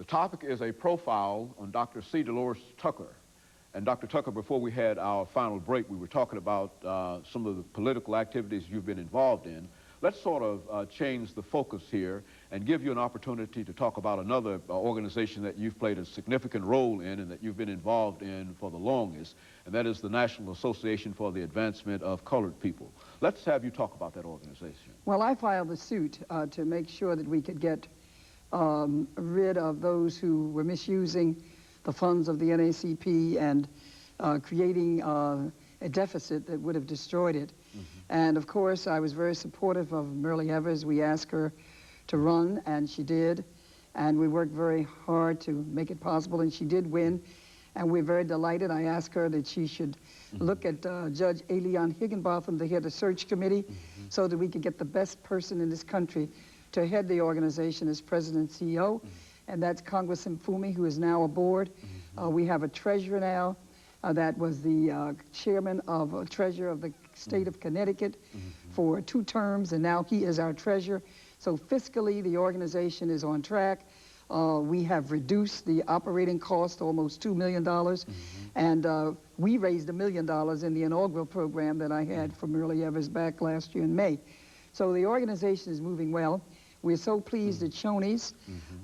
The topic is a profile on Dr. CDelores Tucker. And Dr. Tucker, before we had our final break, we were talking about some of the political activities you've been involved in. Let's sort of change the focus here and give you an opportunity to talk about another organization that you've played a significant role in and that you've been involved in for the longest, and that is the National Association for the Advancement of Colored People. Let's have you talk about that organization. Well, I filed a suit to make sure that we could get rid of those who were misusing the funds of the NAACP and creating a deficit that would have destroyed it. And of course, I was very supportive of Myrlie Evers. We asked her to run, and she did. And we worked very hard to make it possible, and she did win. And we're very delighted. I asked her that she should look at Judge Elion Higginbotham to head a search committee so that we could get the best person in this country to head the organization as president and CEO. And that's Congressman Fumi, who is now aboard. We have a treasurer now that was the chairman of treasurer of the state of Connecticut for 2 terms, and now he is our treasurer. So fiscally, the organization is on track. We have reduced the operating cost to almost $2 million, and we raised $1 million in the inaugural program that I had for Myrlie Evers back last year in May. So the organization is moving well. We're so pleased that Shoney's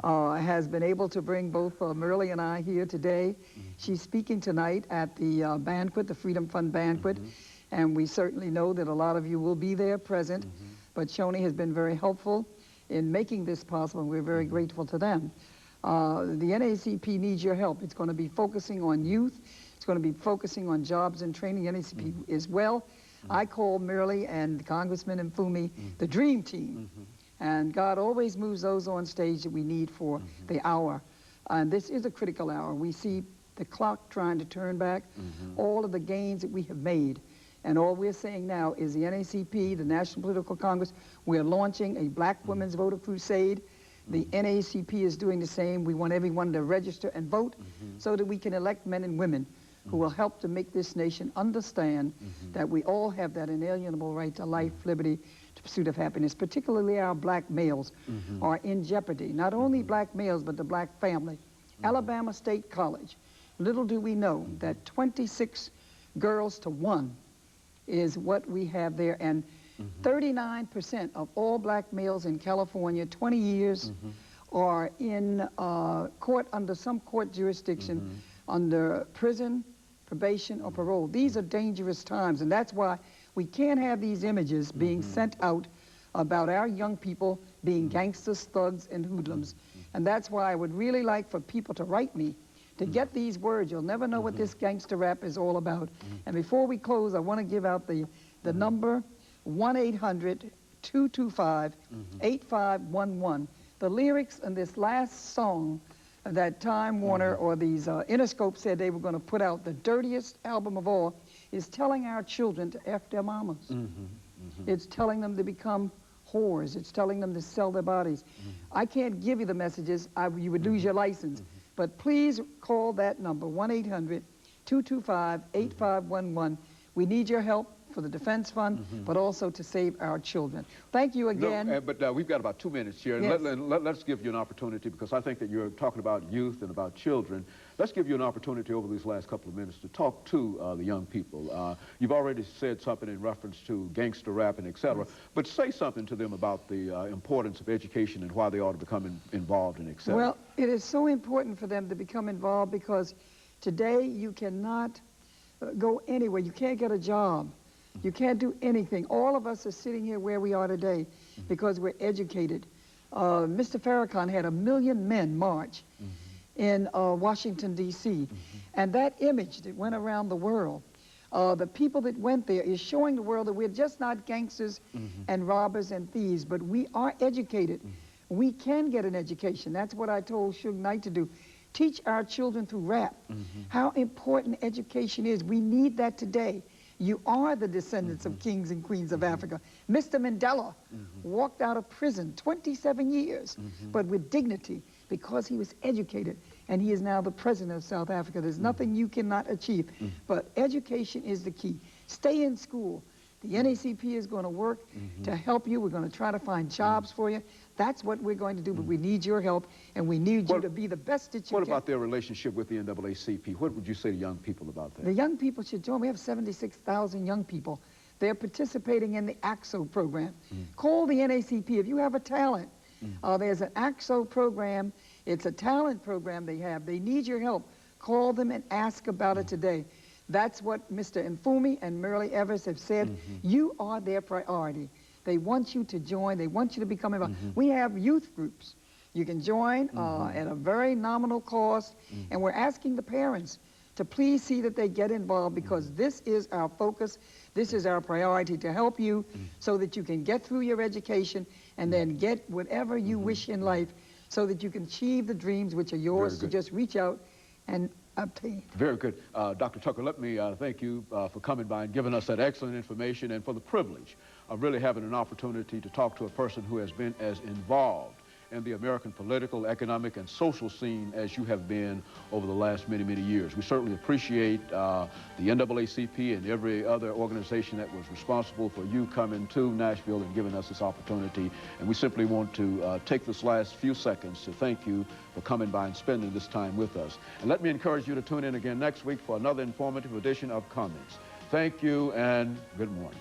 has been able to bring both Myrlie and I here today. She's speaking tonight at the banquet, the Freedom Fund banquet, and we certainly know that a lot of you will be there present, but Shoney has been very helpful in making this possible, and we're very grateful to them. The NAACP needs your help. It's going to be focusing on youth. It's going to be focusing on jobs and training. NAACP as well. I call Myrlie and Congressman and Fumi the dream team. And God always moves those on stage that we need for the hour. And this is a critical hour. We see the clock trying to turn back, all of the gains that we have made. And all we're saying now is the NAACP, the National Political Congress, we're launching a Black Women's Voter Crusade. The NAACP is doing the same. We want everyone to register and vote so that we can elect men and women who will help to make this nation understand that we all have that inalienable right to life, liberty, to pursuit of happiness. Particularly our black males are in jeopardy. Not only black males, but the black family. Alabama State College. Little do we know that 26 girls to 1 is what we have there, and 39% of all black males in California, 20 years, are in court, under some court jurisdiction, under prison, probation, or parole. These are dangerous times, and that's why we can't have these images being sent out about our young people being gangsters, thugs, and hoodlums. And that's why I would really like for people to write me, to get these words. You'll never know what this gangster rap is all about. And before we close, I want to give out the number, 1-800-225-8511. The lyrics in this last song that Time Warner or these Interscope said they were going to put out, the dirtiest album of all, is telling our children to F their mamas. It's telling them to become whores. It's telling them to sell their bodies. I can't give you the messages. You would lose your license. But please call that number, 1-800-225-8511. We need your help for the Defense Fund, but also to save our children. Thank you again. No, but we've got about 2 minutes here. Yes. Let's give you an opportunity, because I think that you're talking about youth and about children. Let's give you an opportunity over these last couple of minutes to talk to the young people. You've already said something in reference to gangster rap and et cetera, but say something to them about the importance of education and why they ought to become involved in et cetera. Well, it is so important for them to become involved, because today you cannot go anywhere. You can't get a job. You can't do anything. All of us are sitting here where we are today because we're educated. Mr. Farrakhan had 1 million men march in Washington, D.C. And that image that went around the world, the people that went there, is showing the world that we're just not gangsters and robbers and thieves, but we are educated. We can get an education. That's what I told Suge Knight to do. Teach our children through rap how important education is. We need that today. You are the descendants of kings and queens of Africa. Mr. Mandela walked out of prison 27 years, but with dignity, because he was educated, and he is now the president of South Africa. There's nothing you cannot achieve, but education is the key. Stay in school. The NAACP is going to work to help you. We're going to try to find jobs for you. That's what we're going to do, but we need your help, and we need you to be the best that you can. What about their relationship with the NAACP? What would you say to young people about that? The young people should join. We have 76,000 young people. They're participating in the AXO program. Call the NAACP if you have a talent. There's an AXO program. It's a talent program they have. They need your help. Call them and ask about it today. That's what Mr. Nfumi and Merle Evers have said. You are their priority. They want you to join. They want you to become involved. We have youth groups. You can join at a very nominal cost, and we're asking the parents to please see that they get involved, because this is our focus. This is our priority, to help you so that you can get through your education and then get whatever you wish in life, so that you can achieve the dreams which are yours to just reach out and obtain. Very good. Dr. Tucker, let me thank you for coming by and giving us that excellent information, and for the privilege of really having an opportunity to talk to a person who has been as involved in the American political, economic, and social scene as you have been over the last many, many years. We certainly appreciate the NAACP and every other organization that was responsible for you coming to Nashville and giving us this opportunity. And we simply want to take this last few seconds to thank you for coming by and spending this time with us. And let me encourage you to tune in again next week for another informative edition of Comments. Thank you and good morning.